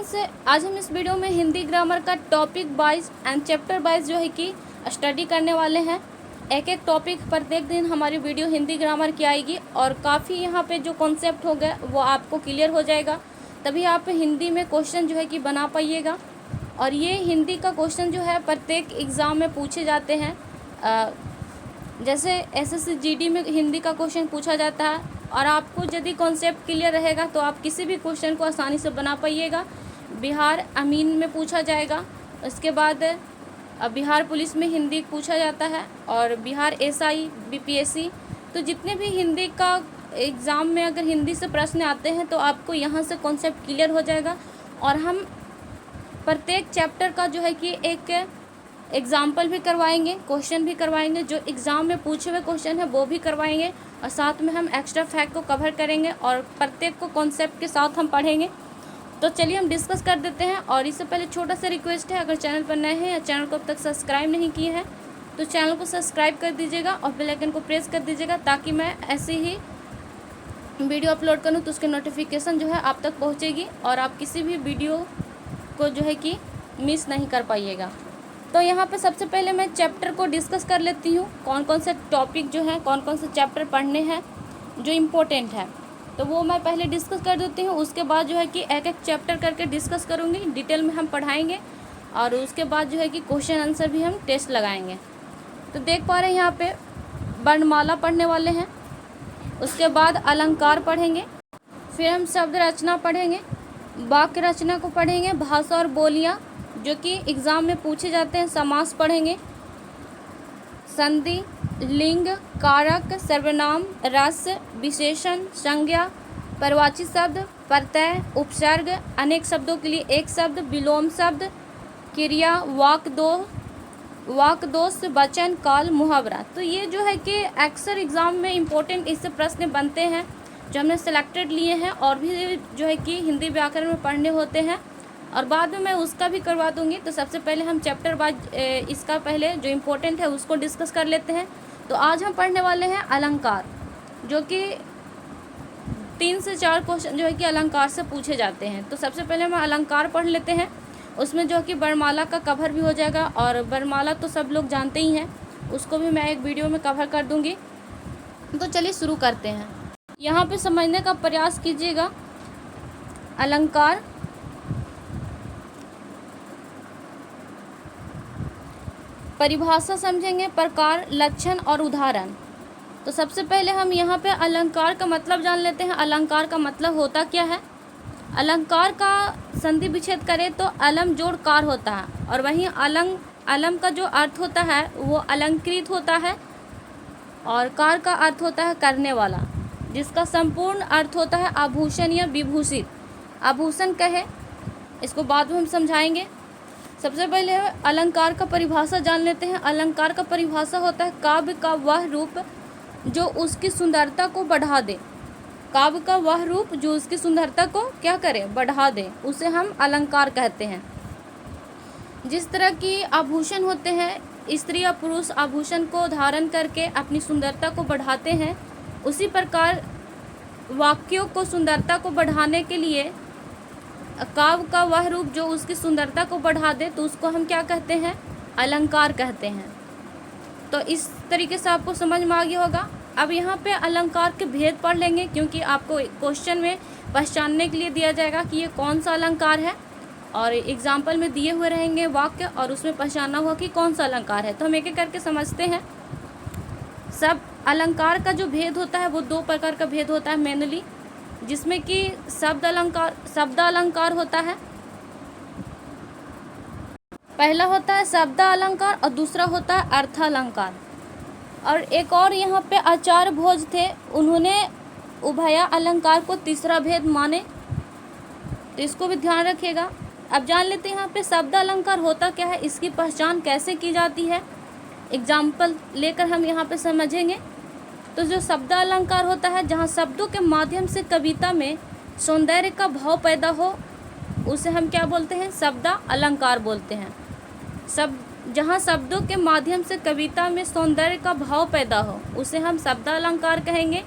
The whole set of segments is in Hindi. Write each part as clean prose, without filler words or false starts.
फ्रेंड्स, आज हम इस वीडियो में हिंदी ग्रामर का topic wise and chapter wise जो है कि स्टडी करने वाले हैं। एक एक टॉपिक प्रत्येक दिन हमारी वीडियो हिंदी ग्रामर की आएगी और काफ़ी यहाँ पे जो कॉन्सेप्ट हो गया वो आपको क्लियर हो जाएगा, तभी आप हिंदी में क्वेश्चन जो है कि बना पाइएगा। और ये हिंदी का क्वेश्चन जो है प्रत्येक एग्ज़ाम में पूछे जाते हैं। जैसे SSC GD में हिंदी का क्वेश्चन पूछा जाता है और आपको यदि कॉन्सेप्ट क्लियर रहेगा तो आप किसी भी क्वेश्चन को आसानी से बना पाइएगा। बिहार अमीन में पूछा जाएगा, उसके बाद बिहार पुलिस में हिंदी पूछा जाता है और बिहार SI BPSC। तो जितने भी हिंदी का एग्ज़ाम में अगर हिंदी से प्रश्न आते हैं तो आपको यहाँ से कॉन्सेप्ट क्लियर हो जाएगा। और हम प्रत्येक चैप्टर का जो है कि एक एग्ज़ाम्पल भी करवाएंगे, क्वेश्चन भी करवाएंगे, जो एग्ज़ाम में पूछे हुए क्वेश्चन है वो भी करवाएंगे और साथ में हम एक्स्ट्रा फैक्ट को कवर करेंगे और प्रत्येक को कॉन्सेप्ट के साथ हम पढ़ेंगे। तो चलिए हम डिस्कस कर देते हैं। और इससे पहले छोटा सा रिक्वेस्ट है, अगर चैनल पर नए हैं या चैनल को अब तक सब्सक्राइब नहीं किए हैं तो चैनल को सब्सक्राइब कर दीजिएगा और बेल आइकन को प्रेस कर दीजिएगा, ताकि मैं ऐसे ही वीडियो अपलोड करूँ तो उसकी नोटिफिकेशन जो है आप तक पहुँचेगी और आप किसी भी वीडियो को जो है कि मिस नहीं कर पाइएगा। तो यहाँ पे सबसे पहले मैं चैप्टर को डिस्कस कर लेती हूँ, कौन कौन से टॉपिक जो हैं, कौन कौन से चैप्टर पढ़ने हैं जो इम्पोर्टेंट है, तो वो मैं पहले डिस्कस कर देती हूँ। उसके बाद जो है कि एक एक चैप्टर करके डिस्कस करूँगी, डिटेल में हम पढ़ाएंगे और उसके बाद जो है कि क्वेश्चन आंसर भी हम टेस्ट लगाएंगे। तो देख पा रहे हैं यहाँ पे वर्णमाला पढ़ने वाले हैं, उसके बाद अलंकार पढ़ेंगे, फिर हम शब्द रचना पढ़ेंगे, वाक्य रचना को पढ़ेंगे, भाषा और बोलियाँ जो कि एग्ज़ाम में पूछे जाते हैं, समास पढ़ेंगे, संधि, लिंग, कारक, सर्वनाम, रस, विशेषण, संज्ञा, परवाची शब्द, प्रत्यय, उपसर्ग, अनेक शब्दों के लिए एक शब्द, विलोम शब्द, क्रिया, वाक् दोष, वचन, काल, मुहावरा। तो ये जो है कि अक्सर एग्ज़ाम में इम्पोर्टेंट इससे प्रश्न बनते हैं जो हमने सेलेक्टेड लिए हैं, और भी जो है कि हिंदी व्याकरण में पढ़ने होते हैं और बाद में मैं उसका भी करवा दूंगी। तो सबसे पहले हम चैप्टर वाइज इसका पहले जो इम्पोर्टेंट है उसको डिस्कस कर लेते हैं। तो आज हम पढ़ने वाले हैं अलंकार, जो कि 3 से 4 क्वेश्चन जो है कि अलंकार से पूछे जाते हैं। तो सबसे पहले हम अलंकार पढ़ लेते हैं, उसमें जो है कि वर्णमाला का कवर भी हो जाएगा और वर्णमाला तो सब लोग जानते ही हैं, उसको भी मैं एक वीडियो में कवर कर दूँगी। तो चलिए शुरू करते हैं। यहाँ पर समझने का प्रयास कीजिएगा। अलंकार परिभाषा समझेंगे, प्रकार, लक्षण और उदाहरण। तो सबसे पहले हम यहाँ पे अलंकार का मतलब जान लेते हैं। अलंकार का मतलब होता क्या है? अलंकार का संधि विच्छेद करें तो अलम जोड़ कार होता है, और वहीं अलम का जो अर्थ होता है वो अलंकृत होता है और कार का अर्थ होता है करने वाला, जिसका संपूर्ण अर्थ होता है आभूषण या विभूषित। आभूषण कहे, इसको बाद में हम समझाएंगे। सबसे पहले अलंकार का परिभाषा जान लेते हैं। अलंकार का परिभाषा होता है काव्य का वह रूप जो उसकी सुंदरता को बढ़ा दे। काव्य का वह रूप जो उसकी सुंदरता को क्या करे? बढ़ा दे, उसे हम अलंकार कहते हैं। जिस तरह की आभूषण होते हैं, स्त्री या पुरुष आभूषण को धारण करके अपनी सुंदरता को बढ़ाते हैं, उसी प्रकार वाक्यों को सुंदरता को बढ़ाने के लिए काव्य का वह रूप जो उसकी सुंदरता को बढ़ा दे, तो उसको हम क्या कहते हैं? अलंकार कहते हैं। तो इस तरीके से आपको समझ में आ गया होगा। अब यहाँ पे अलंकार के भेद पढ़ लेंगे, क्योंकि आपको क्वेश्चन में पहचानने के लिए दिया जाएगा कि ये कौन सा अलंकार है, और एग्जाम्पल में दिए हुए रहेंगे वाक्य और उसमें पहचानना होगा कि कौन सा अलंकार है। तो हम एक एक करके समझते हैं। सब अलंकार का जो भेद होता है वो 2 प्रकार का भेद होता है मेनली, जिसमें कि शब्द अलंकार होता है। पहला होता है शब्द अलंकार और दूसरा होता है अर्थ अलंकार। और एक और यहाँ पे आचार्य भोज थे, उन्होंने उभया अलंकार को तीसरा भेद माने, तो इसको भी ध्यान रखिएगा। अब जान लेते हैं यहाँ पे शब्द अलंकार होता क्या है, इसकी पहचान कैसे की जाती है, एग्जाम्पल लेकर हम यहाँ पे समझेंगे। तो जो शब्द अलंकार होता है, जहाँ शब्दों के माध्यम से कविता में सौंदर्य का भाव पैदा हो, उसे हम क्या बोलते हैं? शब्द अलंकार बोलते हैं। जहाँ शब्दों के माध्यम से कविता में सौंदर्य का भाव पैदा हो, उसे हम शब्द अलंकार कहेंगे।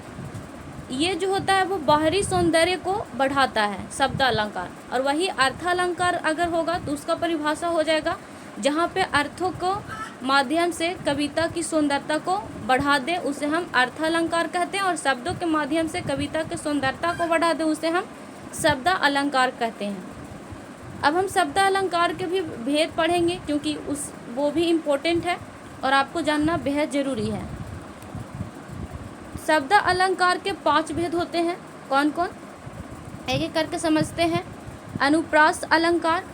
ये जो होता है वो बाहरी सौंदर्य को बढ़ाता है शब्द अलंकार। और वही अर्थ अलंकार अगर होगा तो उसका परिभाषा हो जाएगा जहाँ पे अर्थों को माध्यम से कविता की सुंदरता को बढ़ा दे उसे हम अर्थ अलंकार कहते हैं, और शब्दों के माध्यम से कविता की सुंदरता को बढ़ा दे उसे हम शब्द अलंकार कहते हैं। अब हम शब्द अलंकार के भी भेद पढ़ेंगे क्योंकि वो भी इम्पोर्टेंट है और आपको जानना बेहद ज़रूरी है। शब्द अलंकार के 5 भेद होते हैं। कौन कौन, एक एक करके समझते हैं। अनुप्रास अलंकार,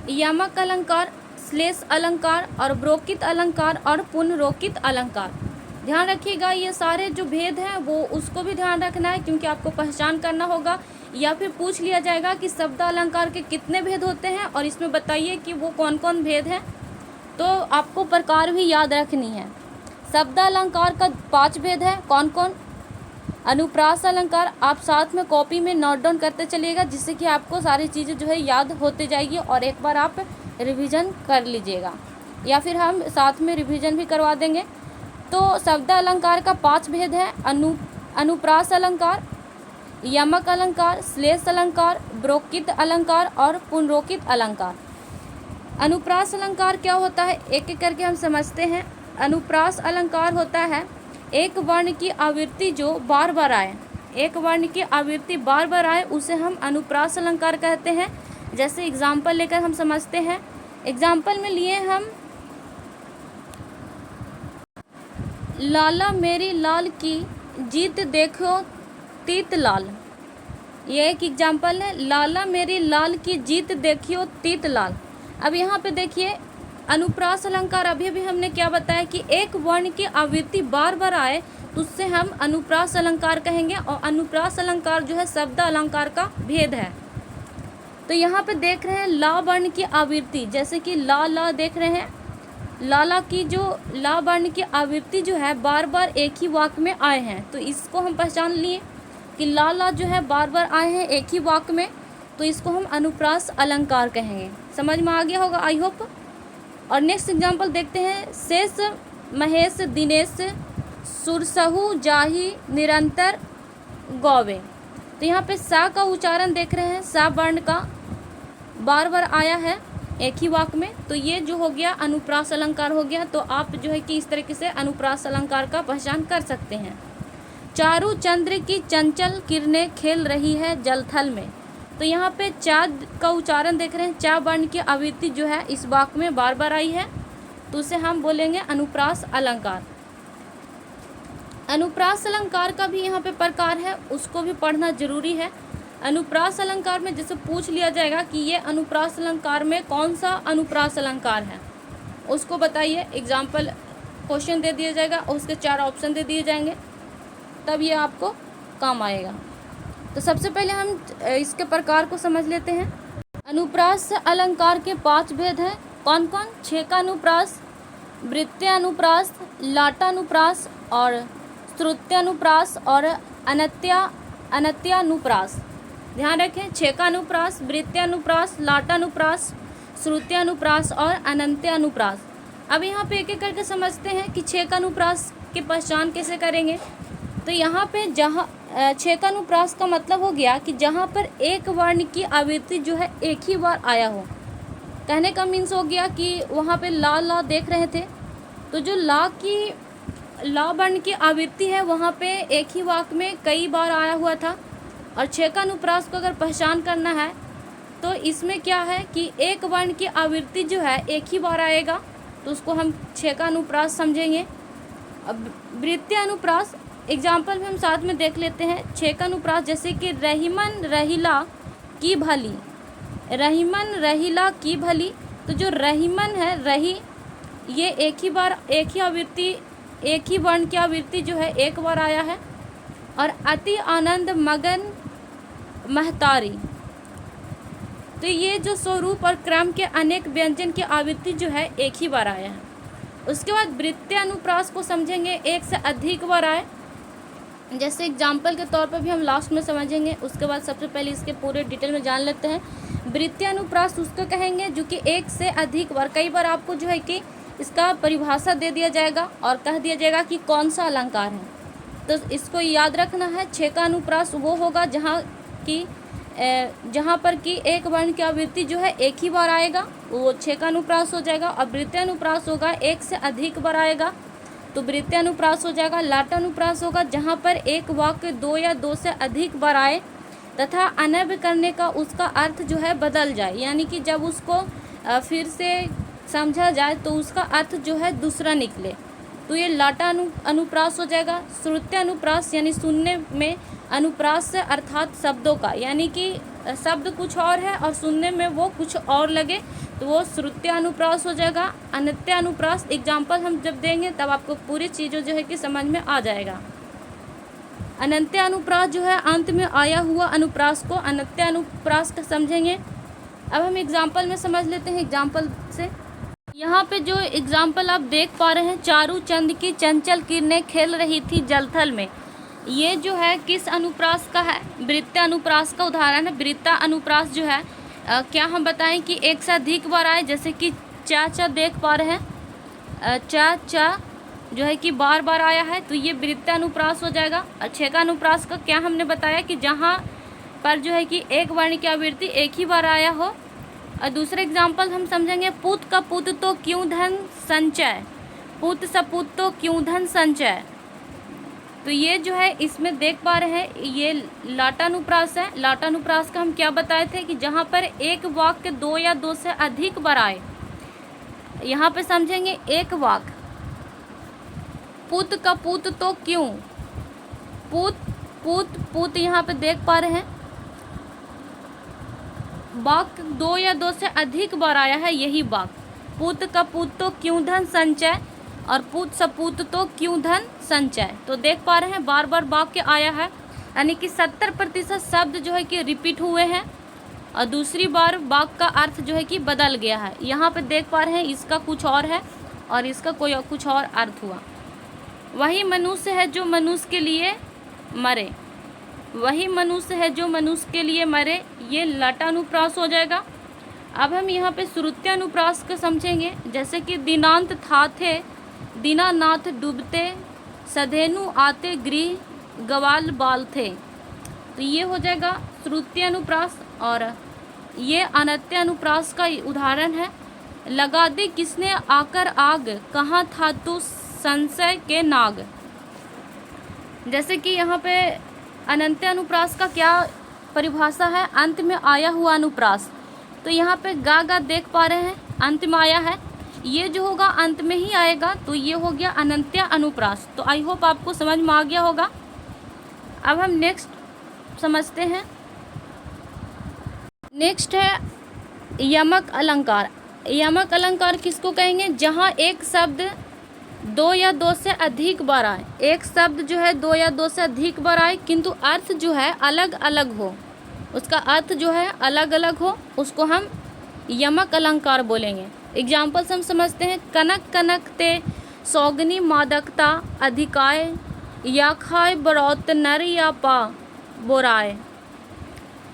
यमक अलंकार, श्लेष अलंकार और ब्रोकित अलंकार और पुनरोकित अलंकार। ध्यान रखिएगा ये सारे जो भेद हैं वो उसको भी ध्यान रखना है क्योंकि आपको पहचान करना होगा, या फिर पूछ लिया जाएगा कि शब्द अलंकार के कितने भेद होते हैं और इसमें बताइए कि वो कौन कौन भेद हैं, तो आपको प्रकार भी याद रखनी है। शब्द अलंकार का 5 भेद है। कौन कौन, अनुप्रास अलंकार, आप साथ में कॉपी में नोट डाउन करते चलिएगा जिससे कि आपको सारी चीज़ें जो है याद होते जाएगी और एक बार आप रिवीजन कर लीजिएगा, या फिर हम साथ में रिवीजन भी करवा देंगे। तो शब्द अलंकार का 5 भेद है। अनुप्रास अलंकार, यमक अलंकार, श्लेष अलंकार, ब्रोकित अलंकार और पुनरोकित अलंकार। अनुप्रास अलंकार क्या होता है, एक एक करके हम समझते हैं। अनुप्रास अलंकार होता है एक वर्ण की आवृत्ति जो बार बार आए, एक वर्ण की आवृत्ति बार बार आए उसे हम अनुप्रास अलंकार कहते हैं। जैसे एग्जाम्पल लेकर हम समझते हैं। एग्जाम्पल में लिए हम लाला मेरी लाल की जीत देखो तीत लाल, ये एक एग्जाम्पल है। लाला मेरी लाल की जीत देखियो तीत लाल। अब यहाँ पे देखिए अनुप्रास अलंकार अभी हमने क्या बताया कि एक वर्ण की आवृत्ति बार बार आए तो उससे हम अनुप्रास अलंकार कहेंगे, और अनुप्रास अलंकार जो है शब्द अलंकार का भेद है। तो यहाँ पे देख रहे हैं ला वर्ण की आवृत्ति, जैसे कि ला देख रहे हैं, लाला की जो ला वर्ण की आवृत्ति जो है बार बार एक ही वाक्य में आए हैं, तो इसको हम पहचान लिए कि ला जो है बार बार आए हैं एक ही वाक्य में, तो इसको हम अनुप्रास अलंकार कहेंगे। समझ में आ गया होगा आई होप। और नेक्स्ट एग्जांपल देखते हैं। शेष महेश दिनेश सुरसहु जाहि निरंतर गौवे। तो यहाँ पे सा का उच्चारण देख रहे हैं, सा वर्ण का बार बार आया है एक ही वाक्य में, तो ये जो हो गया अनुप्रास अलंकार हो गया। तो आप जो है कि इस तरीके से अनुप्रास अलंकार का पहचान कर सकते हैं। चारु चंद्र की चंचल किरणें खेल रही है जलथल में। तो यहाँ पे चा का उच्चारण देख रहे हैं, चा वर्ण की आवृत्ति जो है इस वाक्य में बार बार आई है, तो उसे हम बोलेंगे अनुप्रास अलंकार। अनुप्रास अलंकार का भी यहाँ पे प्रकार है, उसको भी पढ़ना जरूरी है। अनुप्रास अलंकार में जैसे पूछ लिया जाएगा कि ये अनुप्रास अलंकार में कौन सा अनुप्रास अलंकार है, उसको बताइए। एग्जाम्पल क्वेश्चन दे दिया जाएगा और उसके 4 ऑप्शन दे दिए जाएंगे, तब ये आपको काम आएगा। तो सबसे पहले हम इसके प्रकार को समझ लेते हैं। अनुप्रास अलंकार के 5 भेद हैं। कौन कौन, छेकानुप्रास, वृत्त्यानुप्रास, लाटानुप्रास और श्रुत्यानुप्रास और अनत्यानुप्रास। ध्यान रखें, छेकानुप्रास, वृत्त्यानुप्रास, लाटानुप्रास, श्रुत्यानुप्रास और अनंत्यानुप्रास। अब यहाँ पे एक एक करके समझते हैं कि छेकानुप्रास की पहचान कैसे करेंगे। तो यहाँ पे जहाँ छेकानुप्रास का मतलब हो गया कि जहाँ पर एक वर्ण की आवृत्ति जो है एक ही बार आया हो। कहने का मीन्स हो गया कि वहाँ पे ला देख रहे थे, तो जो ला वर्ण की आवृत्ति है वहाँ पे एक ही वाक्य में कई बार आया हुआ था। और छेकानुप्रास को अगर पहचान करना है तो इसमें क्या है कि एक वर्ण की आवृत्ति जो है एक ही बार आएगा, तो उसको हम छेकानुप्रास समझेंगे। अब वृत्त्यानुप्रास एग्जाम्पल भी हम साथ में देख लेते हैं। छेकानुप्रास जैसे कि रहीमन रहीला की भली, रहीमन रहीला की भली। तो जो रहीमन है, रही, ये एक ही बार एक ही आवृत्ति, एक ही वर्ण की आवृत्ति जो है एक बार आया है। और अति आनंद मगन महतारी, तो ये जो स्वरूप और क्रम के अनेक व्यंजन की आवृत्ति जो है एक ही बार आया है। उसके बाद वृत्त्यानुप्रास को समझेंगे, एक से अधिक बार आए। जैसे एग्जाम्पल के तौर पर भी हम लास्ट में समझेंगे, उसके बाद सबसे पहले इसके पूरे डिटेल में जान लेते हैं। वृत्त्यानुप्रास उसको कहेंगे जो कि एक से अधिक बार, कई बार आपको जो है कि इसका परिभाषा दे दिया जाएगा और कह दिया जाएगा कि कौन सा अलंकार है। तो इसको याद रखना है। छः का अनुप्रास वो होगा जहाँ पर कि एक वर्ण की आवृत्ति जो है एक ही बार आएगा, वो छः का अनुप्रास हो जाएगा। और वृत्तीय अनुप्रास होगा एक से अधिक बार आएगा, तो वृत्तीय अनुप्रास हो जाएगा। लाट अनुप्रास होगा जहाँ पर एक वाक्य दो या दो से अधिक बार आए तथा अनव्य करने का उसका अर्थ जो है बदल जाए, यानी कि जब उसको फिर से समझा जाए तो उसका अर्थ जो है दूसरा निकले, तो ये लाटा अनुप्रास हो जाएगा। श्रुत्य अनुप्रास यानी सुनने में अनुप्रास से अर्थात शब्दों का, यानी कि शब्द कुछ और है और सुनने में वो कुछ और लगे, तो वो श्रुत्य अनुप्रास हो जाएगा। अनत्य अनुप्रास एग्जाम्पल हम जब देंगे तब आपको पूरी चीज़ों जो है कि समझ में आ जाएगा। अनंत्य अनुप्रास जो है अंत में आया हुआ अनुप्रास को अनत्य अनुप्रास का समझेंगे। अब हम एग्जाम्पल में समझ लेते हैं। एग्जाम्पल से यहाँ पे जो एग्जाम्पल आप देख पा रहे हैं, चारू चंद की चंचल किरणें खेल रही थी जलथल में, ये जो है किस अनुप्रास का है? वृत्तीय अनुप्रास का उदाहरण है। वृत्तीय अनुप्रास जो है क्या हम बताएं कि एक से अधिक बार आए, जैसे कि चा देख पा रहे हैं, चा जो है कि बार बार आया है, तो ये वृत्तीय अनुप्रास हो जाएगा। छः का अनुप्रास का क्या हमने बताया कि जहाँ पर जो है कि एक वर्ण की आवृत्ति एक ही बार आया हो। और दूसरा एग्जाम्पल हम समझेंगे, पुत का पुत तो क्यों धन संचय, पुत सपुत तो क्यों धन संचय। तो ये जो है इसमें देख पा रहे हैं ये लाटानुप्रास है। लाटानुप्रास का हम क्या बताए थे कि जहाँ पर एक वाक्य दो या दो से अधिक बार आए, यहाँ पे समझेंगे एक वाक्य, पुत का पुत तो क्यों, पुत पुत पुत यहाँ पे देख पा रहे हैं वाक्य दो या दो से अधिक बार आया है, यही वाक्य, पुत का पुत तो क्यों धन संचय और पुत सपूत तो क्यों धन संचय। तो देख पा रहे हैं बार बार वाक्य आया है, यानी कि 70% शब्द जो है कि रिपीट हुए हैं और दूसरी बार वाक्य का अर्थ जो है कि बदल गया है। यहाँ पे देख पा रहे हैं इसका कुछ और है और इसका कोई कुछ और अर्थ हुआ। वही मनुष्य है जो मनुष्य के लिए मरे, वही मनुष्य है जो मनुष्य के लिए मरे, ये लाटानुप्रास हो जाएगा। अब हम यहाँ पे श्रुत्य अनुप्रास को समझेंगे, जैसे कि दिनांत था थे, दीनानाथ डूबते, सधेनु आते गृह गवाल बाल थे, तो ये हो जाएगा श्रुत्य अनुप्रास। और ये अनत्य अनुप्रास का उदाहरण है, लगा दी किसने आकर आग, कहाँ था तू संशय के नाग। जैसे कि यहाँ पे अनंत्य अनुप्रास का क्या परिभाषा है, अंत में आया हुआ अनुप्रास। तो यहाँ पे गा देख पा रहे हैं अंत में आया है, ये जो होगा अंत में ही आएगा, तो ये हो गया अनंत्य अनुप्रास। तो आई होप आपको समझ में आ गया होगा। अब हम नेक्स्ट समझते हैं। नेक्स्ट है यमक अलंकार। यमक अलंकार किसको कहेंगे? जहाँ एक शब्द दो या दो से अधिक बार आए, एक शब्द जो है दो या दो से अधिक बार आए किंतु अर्थ जो है अलग अलग हो, उसका अर्थ जो है अलग अलग हो, उसको हम यमक अलंकार बोलेंगे। एग्जाम्पल्स हम समझते हैं, कनक कनक ते सौगनी मादकता अधिकाय, या खाए बरौत नर या पा बोराए।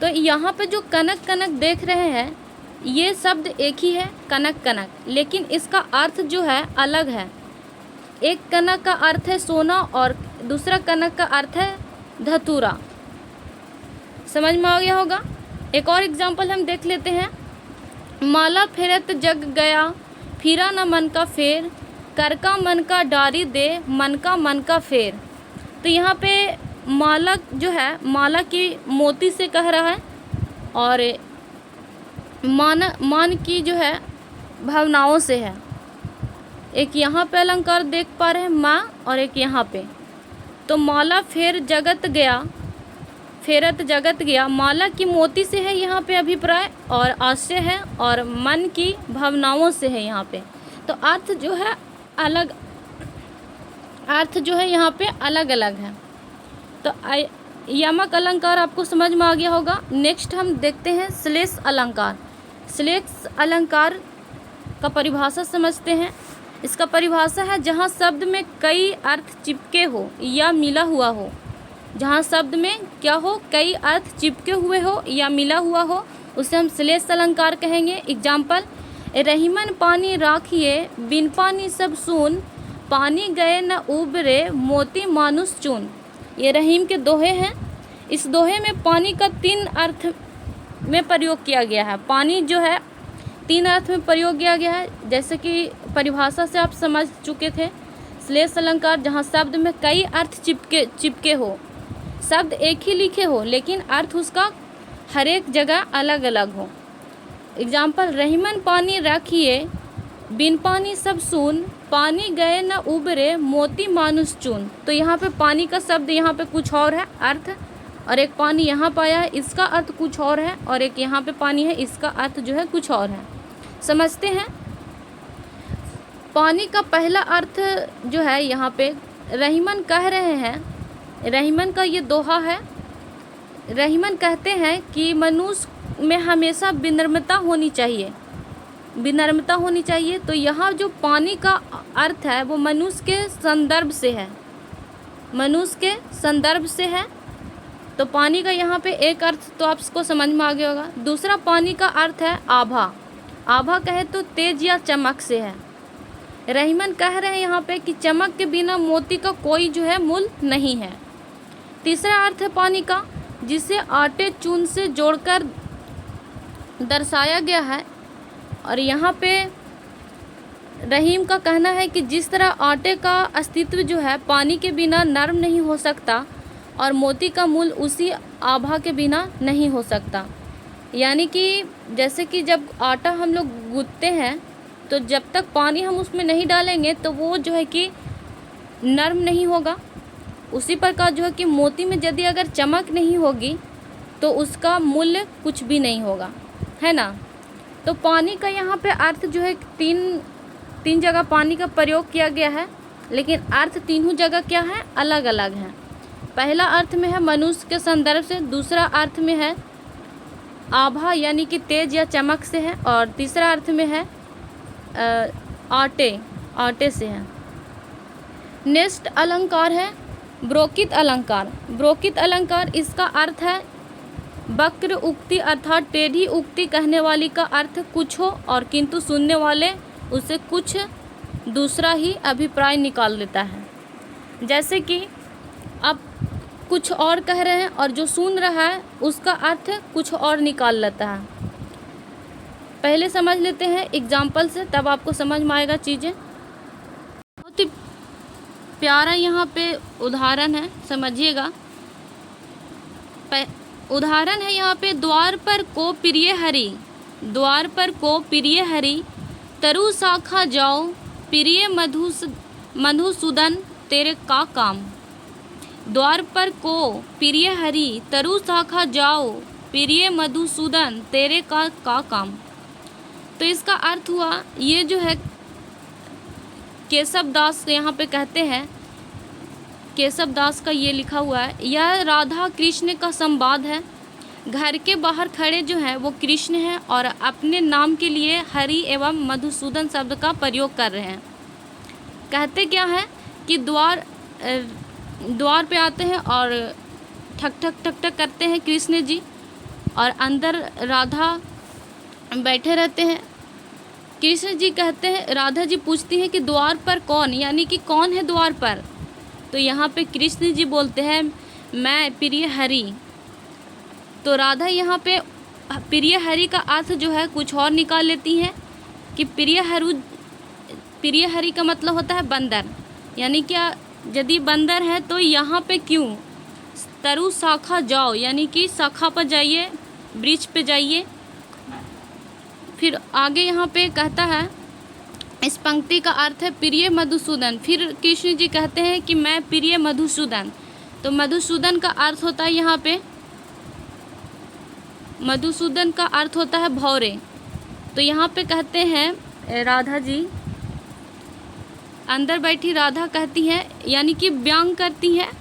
तो यहाँ पे जो कनक कनक देख रहे हैं ये शब्द एक ही है कनक कनक, लेकिन इसका अर्थ जो है अलग है। एक कनक का अर्थ है सोना और दूसरा कनक का अर्थ है धतूरा। समझ में आ गया होगा। एक और एग्जाम्पल हम देख लेते हैं, माला फेरत जग गया फिरा न मन का फेर, कर का मन का डारी दे मन का फेर। तो यहाँ पे माला जो है माला की मोती से कह रहा है और मान की जो है भावनाओं से है। एक यहाँ पे अलंकार देख पा रहे हैं माँ और एक यहाँ पे। तो माला फेर जगत गया, फेरत जगत गया, माला की मोती से है यहाँ पे अभिप्राय और आशय है और मन की भावनाओं से है यहाँ पे। तो अर्थ जो है अलग, अर्थ जो है यहाँ पे अलग अलग है। तो यमक अलंकार आपको समझ में आ गया होगा। नेक्स्ट हम देखते हैं श्लेष अलंकार। श्लेष अलंकार का परिभाषा समझते हैं। इसका परिभाषा है जहाँ शब्द में कई अर्थ चिपके हो या मिला हुआ हो, जहाँ शब्द में क्या हो, कई अर्थ चिपके हुए हो या मिला हुआ हो, उसे हम श्लेष अलंकार कहेंगे। एग्जाम्पल, रहीमन पानी राखिए बिन पानी सब सून, पानी गए न उबरे मोती मानुष चून। ये रहीम के दोहे हैं। इस दोहे में पानी का 3 अर्थ में प्रयोग किया गया है। पानी जो है 3 अर्थ में प्रयोग किया गया है। जैसे कि परिभाषा से आप समझ चुके थे, श्लेष अलंकार जहाँ शब्द में कई अर्थ चिपके हो, शब्द एक ही लिखे हो लेकिन अर्थ उसका हर एक जगह अलग अलग हो। एग्जाम्पल, रहीमन पानी राखिए बिन पानी सब सून, पानी गए न उबरे मोती मानुष चून। तो यहाँ पे पानी का शब्द यहाँ पे कुछ और है अर्थ, और एक पानी यहाँ पाया है इसका अर्थ कुछ और है, और एक यहाँ पे पानी है इसका अर्थ जो है कुछ और है। समझते हैं। पानी का पहला अर्थ जो है यहाँ पे रहीमन कह रहे हैं, रहीमन का ये दोहा है। रहीमन कहते हैं कि मनुष्य में हमेशा विनम्रता होनी चाहिए, विनम्रता होनी चाहिए। तो यहाँ जो पानी का अर्थ है वो मनुष्य के संदर्भ से है, मनुष्य के संदर्भ से है। तो पानी का यहाँ पे एक अर्थ तो आपको समझ में आ गया होगा। दूसरा पानी का अर्थ है आभा। आभा कहे तो तेज या चमक से है। रहीमन कह रहे हैं यहाँ पे कि चमक के बिना मोती का कोई जो है मूल नहीं है। तीसरा अर्थ है पानी का, जिसे आटे चून से जोड़कर दर्शाया गया है। और यहाँ पे रहीम का कहना है कि जिस तरह आटे का अस्तित्व जो है पानी के बिना नरम नहीं हो सकता, और मोती का मूल उसी आभा के बिना नहीं हो सकता। यानी कि जैसे कि जब आटा हम लोग गूंथते हैं तो जब तक पानी हम उसमें नहीं डालेंगे तो वो जो है कि नरम नहीं होगा। उसी प्रकार जो है कि मोती में यदि अगर चमक नहीं होगी तो उसका मूल्य कुछ भी नहीं होगा, है ना। तो पानी का यहाँ पे अर्थ जो है तीन जगह पानी का प्रयोग किया गया है, लेकिन अर्थ तीनों जगह क्या है, अलग अलग हैं। पहला अर्थ में है मनुष्य के संदर्भ से, दूसरा अर्थ में है आभा यानी कि तेज या चमक से है, और तीसरा अर्थ में है आटे से है। नेक्स्ट अलंकार है ब्रोकित अलंकार। ब्रोकित अलंकार इसका अर्थ है वक्र उक्ति अर्थात टेढ़ी उक्ति कहने वाली का अर्थ कुछ हो और किंतु सुनने वाले उसे कुछ दूसरा ही अभिप्राय निकाल देता है। जैसे कि आप कुछ और कह रहे हैं और जो सुन रहा है उसका अर्थ कुछ और निकाल लेता है। पहले समझ लेते हैं एग्जाम्पल से, तब आपको समझ में आएगा चीज़ें। बहुत ही प्यारा यहाँ पे उदाहरण है, समझिएगा। उदाहरण है यहाँ पे, द्वार पर को प्रिय हरि, द्वार पर को प्रिय हरि, तरु शाखा जाओ प्रिय मधुसूदन तेरे का काम। द्वार पर को प्रिय हरि, तरु शाखा जाओ प्रिय मधुसूदन तेरे का काम। तो इसका अर्थ हुआ, ये जो है केशव दास यहाँ पे कहते हैं, केशव दास का ये लिखा हुआ है, यह राधा कृष्ण का संवाद है। घर के बाहर खड़े जो हैं वो कृष्ण हैं और अपने नाम के लिए हरि एवं मधुसूदन शब्द का प्रयोग कर रहे हैं। कहते क्या है कि द्वार पे आते हैं और ठक ठक ठक ठक करते हैं कृष्ण जी, और अंदर राधा बैठे रहते हैं। कृष्ण जी कहते हैं, राधा जी पूछती हैं कि द्वार पर कौन, यानी कि कौन है द्वार पर। तो यहाँ पे कृष्ण जी बोलते हैं मैं प्रिय हरि। तो राधा यहाँ पे प्रिय हरि का अर्थ जो है कुछ और निकाल लेती हैं कि प्रिय हरि का मतलब होता है बंदर, यानी क्या यदि बंदर है तो यहाँ पे क्यों तरु शाखा जाओ, यानी कि शाखा पर जाइए, वृक्ष पे जाइए। फिर आगे यहाँ पे कहता है, इस पंक्ति का अर्थ है प्रिय मधुसूदन। फिर कृष्ण जी कहते हैं कि मैं प्रिय मधुसूदन। तो मधुसूदन का अर्थ होता है यहाँ पे, मधुसूदन का अर्थ होता है भौरे। तो यहाँ पे कहते हैं राधा जी, अंदर बैठी राधा कहती हैं, यानी कि व्यंग करती हैं,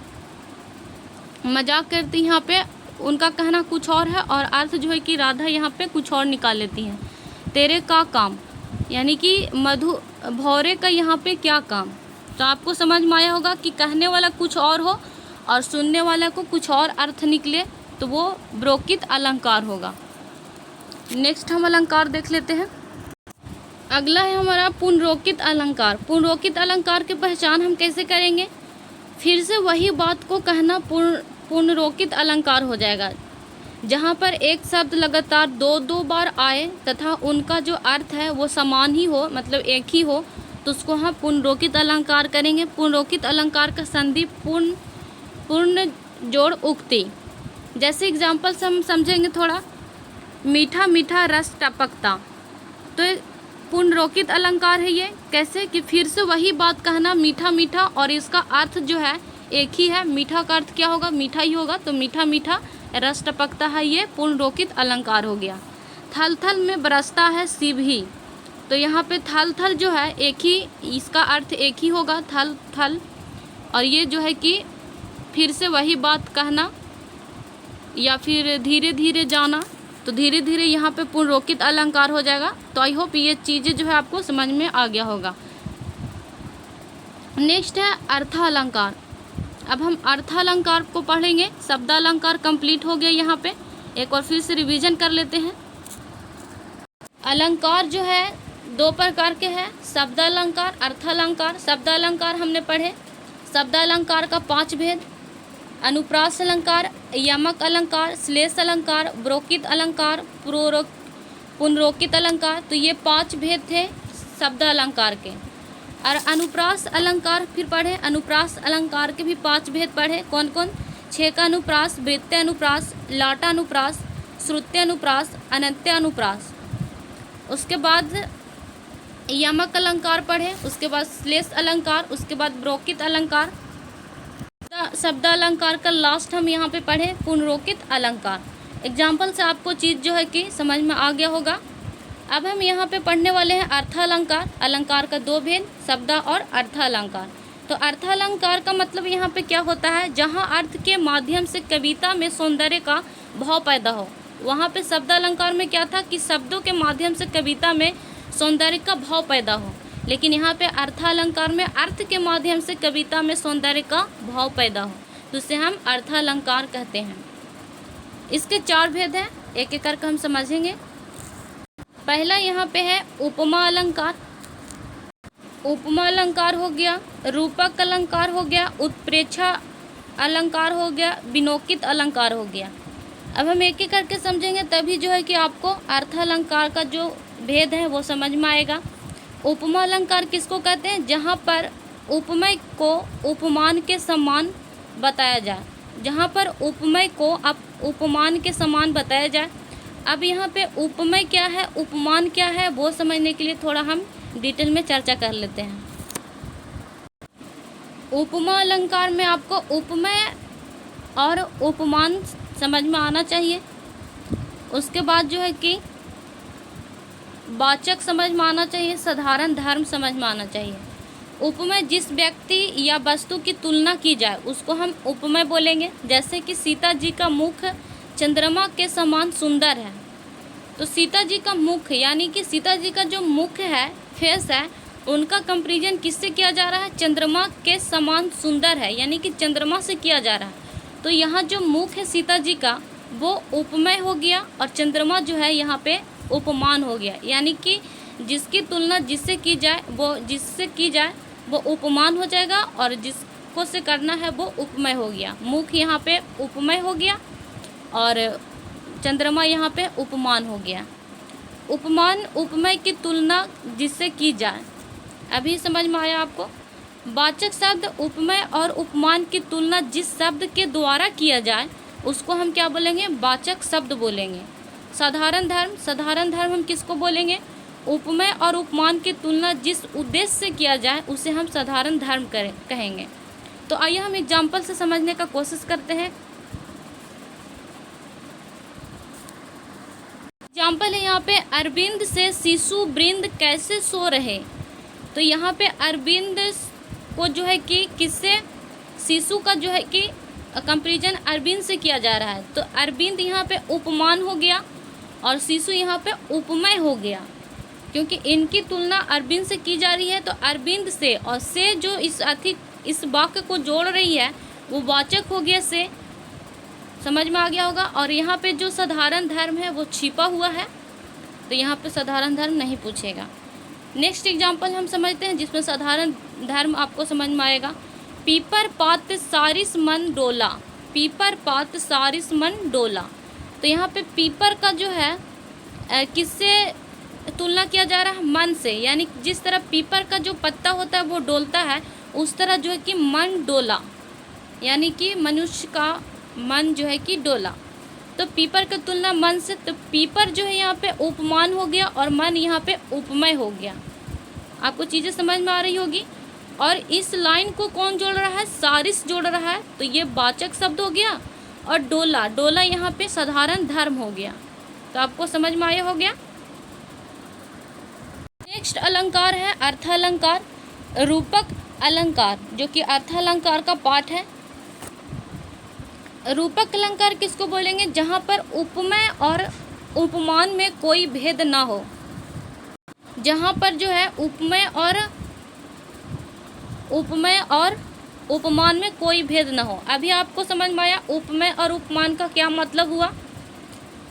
मजाक करती हैं। यहाँ पे उनका कहना कुछ और है और अर्थ जो है कि राधा यहाँ पे कुछ और निकाल लेती हैं। तेरे का काम, यानी कि भौरे का यहाँ पे क्या काम। तो आपको समझ में आया होगा कि कहने वाला कुछ और हो और सुनने वाला को कुछ और अर्थ निकले तो वो ब्रोकित अलंकार होगा। नेक्स्ट हम अलंकार देख लेते हैं। अगला है हमारा पुनरोकित अलंकार। पुनरोकित अलंकार की पहचान हम कैसे करेंगे? फिर से वही बात को कहना पुनरोकित अलंकार हो जाएगा। जहाँ पर एक शब्द लगातार दो बार आए तथा उनका जो अर्थ है वो समान ही हो, मतलब एक ही हो, तो उसको हम पुनरोकित अलंकार करेंगे। पुनरोकित अलंकार का संधि पूर्ण जोड़ उक्ति। जैसे एग्जाम्पल से हम समझेंगे थोड़ा, मीठा मीठा रस टपकता, तो पुनरोकित अलंकार है ये। कैसे कि फिर से वही बात कहना मीठा मीठा, और इसका अर्थ जो है एक ही है। मीठा का अर्थ क्या होगा? मीठा ही होगा, तो मीठा मीठा रस टपकता है, ये पुनरोकित अलंकार हो गया। थल थल में बरसता है शिव ही, तो यहाँ पे थल थल जो है एक ही, इसका अर्थ एक ही होगा, थल थल। और ये जो है कि फिर से वही बात कहना या फिर धीरे धीरे जाना, तो धीरे धीरे यहाँ पे पुनरोकित अलंकार हो जाएगा। तो आई होप ये चीज़ें जो है आपको समझ में आ गया होगा। नेक्स्ट है अर्थालंकार। अब हम अर्थालंकार को पढ़ेंगे। शब्दालंकार कंप्लीट हो गया। यहाँ पे एक और फिर से रिवीजन कर लेते हैं। अलंकार जो है दो प्रकार के हैं, शब्दालंकार, अर्थालंकार। शब्दालंकार हमने पढ़े, शब्दालंकार का 5 भेद: अनुप्रास अलंकार, यमक अलंकार, श्लेष अलंकार, ब्रोकित अलंकार, पुनरोकित अलंकार। तो ये 5 भेद थे शब्दालंकार के। और अनुप्रास अलंकार फिर पढ़े। अनुप्रास अलंकार के भी 5 भेद पढ़े। कौन कौन? छेक अनुप्रास, वृत्य अनुप्रास, लाटा अनुप्रास, श्रुत्य अनुप्रास, अनंत्य अनुप्रास। उसके बाद यमक अलंकार पढ़े, उसके बाद श्लेष अलंकार, उसके बाद ब्रोकित अलंकार। शब्दालंकार का लास्ट हम यहाँ पे पढ़े पुनरोकित अलंकार। एग्जाम्पल से आपको चीज़ जो है कि समझ में आ गया होगा। अब हम यहाँ पे पढ़ने वाले हैं अर्थालंकार। अलंकार का 2 भेद, शब्दा और अर्थालंकार। तो अर्थालंकार का मतलब यहाँ पे क्या होता है? जहाँ अर्थ के माध्यम से कविता में सौंदर्य का भाव पैदा हो। वहाँ पे शब्दालंकार में क्या था कि शब्दों के माध्यम से कविता में सौंदर्य का भाव पैदा हो, लेकिन यहाँ पे अर्थालंकार में अर्थ के माध्यम से कविता में सौंदर्य का भाव पैदा हो, तो इसे हम अर्थालंकार कहते हैं। इसके 4 भेद हैं, एक एक करके हम समझेंगे। पहला यहाँ पे है उपमा अलंकार। उपमा अलंकार हो गया, रूपक अलंकार हो गया, उत्प्रेक्षा अलंकार हो गया, विनोकित अलंकार हो गया। अब हम एक एक करके समझेंगे, तभी जो है कि आपको अर्थालंकार का जो भेद है वो समझ में आएगा। उपमा अलंकार किसको कहते हैं? जहाँ पर उपमेय को उपमान के समान बताया जाए। जहाँ पर उपमेय को उपमान के समान बताया जाए। अब यहाँ पे उपमेय क्या है, उपमान क्या है, वो समझने के लिए थोड़ा हम डिटेल में चर्चा कर लेते हैं। उपमा अलंकार में आपको उपमेय और उपमान समझ में आना चाहिए। उसके बाद जो है कि वाचक समझ में आना चाहिए, साधारण धर्म समझ में आना चाहिए। उपमेय जिस व्यक्ति या वस्तु की तुलना की जाए उसको हम उपमेय बोलेंगे। जैसे कि सीता जी का मुख चंद्रमा के समान सुंदर है, तो सीता जी का मुख यानी कि सीता जी का जो मुख है, फेस है, उनका कंपैरिजन किससे किया जा रहा है? चंद्रमा के समान सुंदर है, यानी कि चंद्रमा से किया जा रहा है। तो यहाँ जो मुख है सीता जी का वो उपमेय हो गया, और चंद्रमा जो है यहाँ पे उपमान हो गया। यानी कि जिसकी तुलना जिससे की जाए वो उपमान हो जाएगा, और जिसको से करना है वो उपमेय हो गया। मुख यहाँ पे उपमेय हो गया और चंद्रमा यहाँ पे उपमान हो गया। उपमान उपमेय की तुलना जिससे की जाए, अभी समझ में आया आपको? वाचक शब्द उपमेय और उपमान की तुलना जिस शब्द के द्वारा किया जाए उसको हम क्या बोलेंगे? वाचक शब्द बोलेंगे। साधारण धर्म हम किसको बोलेंगे? उपमेय और उपमान की तुलना जिस उद्देश्य से किया जाए उसे हम साधारण धर्म कहेंगे। तो आइए हम एग्जाम्पल से समझने का कोशिश करते हैं। एग्जाम्पल है यहाँ पे, अरविंद से शिशु वृंद कैसे सो रहे। तो यहाँ पे अरविंद को जो है कि किससे, शिशु का जो है कि कंपैरिजन अरविंद से किया जा रहा है। तो अरविंद यहाँ पे उपमान हो गया और शिशु यहाँ पे उपमेय हो गया, क्योंकि इनकी तुलना अरविंद से की जा रही है। तो अरविंद से और से जो इस वाक्य को जोड़ रही है वो वाचक हो गया से। समझ में आ गया होगा। और यहाँ पे जो साधारण धर्म है वो छिपा हुआ है, तो यहाँ पे साधारण धर्म नहीं पूछेगा। नेक्स्ट एग्जाम्पल हम समझते हैं जिसमें साधारण धर्म आपको समझ में आएगा। पीपर पात सारिस मन डोला, पीपर पात सारिस मन डोला। तो यहाँ पे पीपर का जो है किससे तुलना किया जा रहा है? मन से, यानी जिस तरह पीपर का जो पत्ता होता है वो डोलता है, उस तरह जो है कि मन डोला, यानी कि मनुष्य का मन जो है कि डोला। तो पीपर की तुलना मन से, तो पीपर जो है यहाँ पे उपमान हो गया और मन यहाँ पे उपमेय हो गया। आपको चीज़ें समझ में आ रही होगी। और इस लाइन को कौन जोड़ रहा है? सारिस जोड़ रहा है, तो ये वाचक शब्द हो गया। और डोला, डोला यहाँ पे साधारण धर्म हो गया। तो आपको समझ में आया हो गया। नेक्स्ट अलंकार है अर्थ अलंकार, रूपक अलंकार, जो कि अर्थ अलंकार का पार्ट है। रूपक अलंकार किसको बोलेंगे? जहाँ पर उपमेय और उपमान में कोई भेद ना हो, जहाँ पर जो है उपमेय और उपमान में कोई भेद ना हो। अभी आपको समझ में आया उपमेय और उपमान का क्या मतलब हुआ।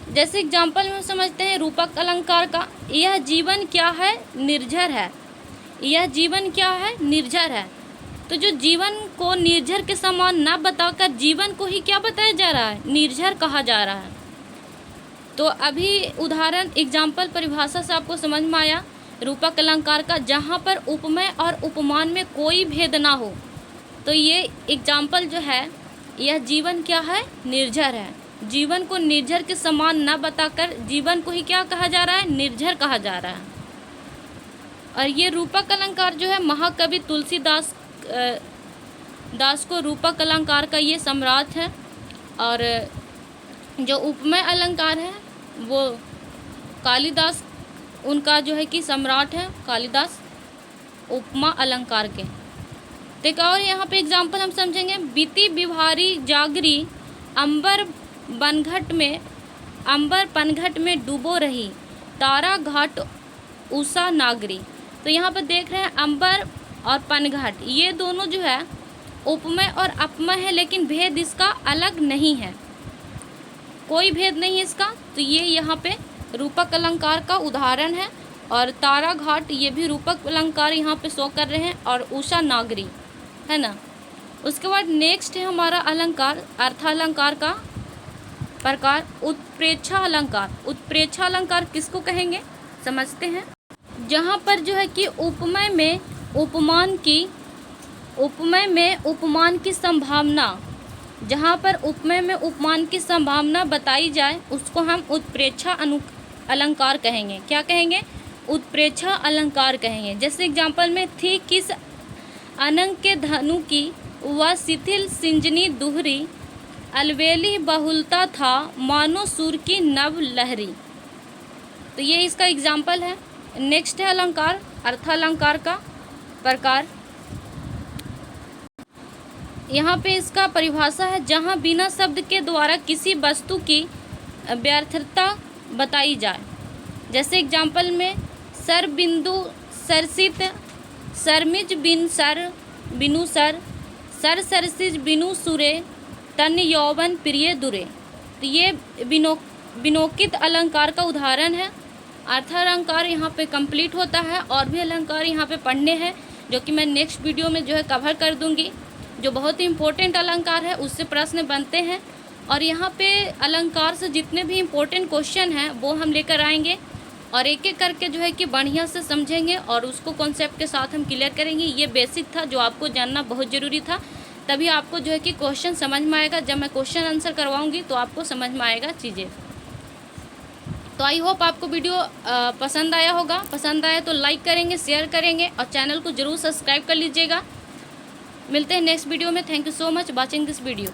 जैसे एग्जाम्पल में समझते हैं रूपक अलंकार का, यह जीवन क्या है? निर्झर है। यह जीवन क्या है? निर्झर है। तो जो जीवन को निर्झर के समान ना बताकर जीवन को ही क्या बताया जा रहा है? निर्झर कहा जा रहा है। तो अभी उदाहरण एग्जाम्पल परिभाषा से आपको समझ में आया रूपक अलंकार का, जहाँ पर उपमेय और उपमान में कोई भेद ना हो। तो ये एग्जाम्पल जो है, यह जीवन क्या है? निर्झर है। जीवन को निर्झर के समान ना बताकर जीवन को ही क्या कहा जा रहा है? निर्झर कहा जा रहा है। और ये रूपक अलंकार जो है महाकवि तुलसीदास दास को रूपक अलंकार का ये सम्राट है। और जो उपमेय अलंकार है वो कालिदास उनका जो है कि सम्राट है, कालिदास उपमा अलंकार के। तो एक और यहाँ पे एग्जाम्पल हम समझेंगे, बीती बिहारी जागरी अंबर पनघट में डूबो रही तारा घाट उषा नागरी। तो यहाँ पर देख रहे हैं अंबर और पनघट, ये दोनों जो है उपमेय और अपमेय है, लेकिन भेद इसका अलग नहीं है, कोई भेद नहीं है इसका। तो ये यहाँ पे रूपक अलंकार का उदाहरण है। और तारा घाट ये भी रूपक अलंकार यहाँ पे शो कर रहे हैं, और उषा नागरी है ना। उसके बाद नेक्स्ट है हमारा अलंकार अर्थालंकार का प्रकार उत्प्रेक्षा अलंकार। उत्प्रेक्षा अलंकार किसको कहेंगे समझते हैं। जहाँ पर जो है कि उपमेय में उपमान की संभावना, जहाँ पर उपमेय में उपमान की संभावना बताई जाए उसको हम उत्प्रेक्षा अलंकार कहेंगे। क्या कहेंगे? उत्प्रेक्षा अलंकार कहेंगे। जैसे एग्जाम्पल में, थी किस अनंग के धनु की वह शिथिल सिंजनी दुहरी, अलवेली बहुलता था मानो सूर की नव लहरी। तो ये इसका एग्जाम्पल है। नेक्स्ट है अलंकार अर्थालंकार का प्रकार। यहाँ पे इसका परिभाषा है, जहाँ बिना शब्द के द्वारा किसी वस्तु की व्यर्थता बताई जाए। जैसे एग्जाम्पल में, सर बिंदु सरसित सरमिज बिन सर बिनु सर सरसिज बिनु सुरे तन यौवन प्रिय दुरे। तो ये विनोकित अलंकार का उदाहरण है। अर्थालंकार यहाँ पे कंप्लीट होता है, और भी अलंकार यहाँ पे पढ़ने हैं जो कि मैं नेक्स्ट वीडियो में जो है कवर कर दूँगी। जो बहुत ही इम्पोर्टेंट अलंकार है उससे प्रश्न बनते हैं, और यहाँ पे अलंकार से जितने भी इम्पोर्टेंट क्वेश्चन हैं वो हम लेकर आएंगे, और एक एक करके जो है कि बढ़िया से समझेंगे और उसको कॉन्सेप्ट के साथ हम क्लियर करेंगे। ये बेसिक था जो आपको जानना बहुत ज़रूरी था, तभी आपको जो है कि क्वेश्चन समझ में आएगा। जब मैं क्वेश्चन आंसर करवाऊँगी तो आपको समझ में आएगा चीज़ें। तो आई होप आपको वीडियो पसंद आया होगा। पसंद आया तो लाइक करेंगे, शेयर करेंगे, और चैनल को ज़रूर सब्सक्राइब कर लीजिएगा। मिलते हैं नेक्स्ट वीडियो में। Thank you so much watching this video.